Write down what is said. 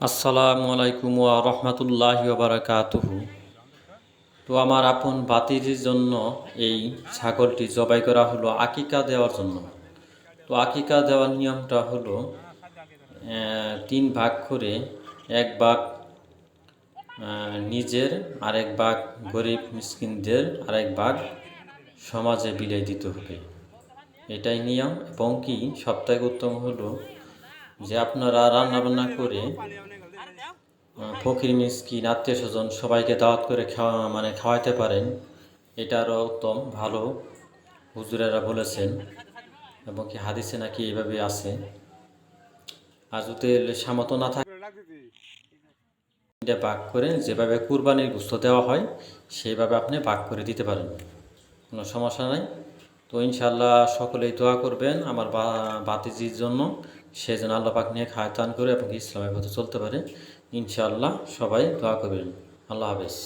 আসসালামু আলাইকুম ওয়া রাহমাতুল্লাহি ওয়া বারাকাতুহু। তো আমার আপন ভাতিজির জন্য এই ছাগলটি জবাই করা হলো আকিকা দেওয়ার জন্য। তো আকিকা দেওয়ার নিয়মটা হলো 3 ভাগ করে, এক ভাগ নিজের, আরেক ভাগ গরিব মিসকিনদের, আরেক ভাগ সমাজে বিলিয়ে দিতে হবে। এটাই নিয়ম। এবং কি সবথেকে উত্তম হলো যে আপনারা রান্নাবান্না করে ফকির মিসকিন আত্মীয় স্বজন সবাইকে দাওয়াত করে খাওয়াইতে পারেন। এটা আরও উত্তম, ভালো। হুজুরেরা বলেছেন এবং কি হাদিসে নাকি এইভাবে আছে। আর যদি সামর্থ্য না থাকে, এটা ভাগ করে যেভাবে কুরবানির গোশত দেওয়া হয় সেইভাবে আপনি ভাগ করে দিতে পারেন, কোনো সমস্যা নাই। তো ইনশাআল্লাহ সকলেই দোয়া করবেন আমার ভাতিজির জন্য, সে যেন আল্লাহ পাক নিয়ে খায়তান করে এবং ইসলামের পথে চলতে পারে। ইনশাআল্লাহ সবাই দোয়া করবেন। আল্লাহ হাফেজ।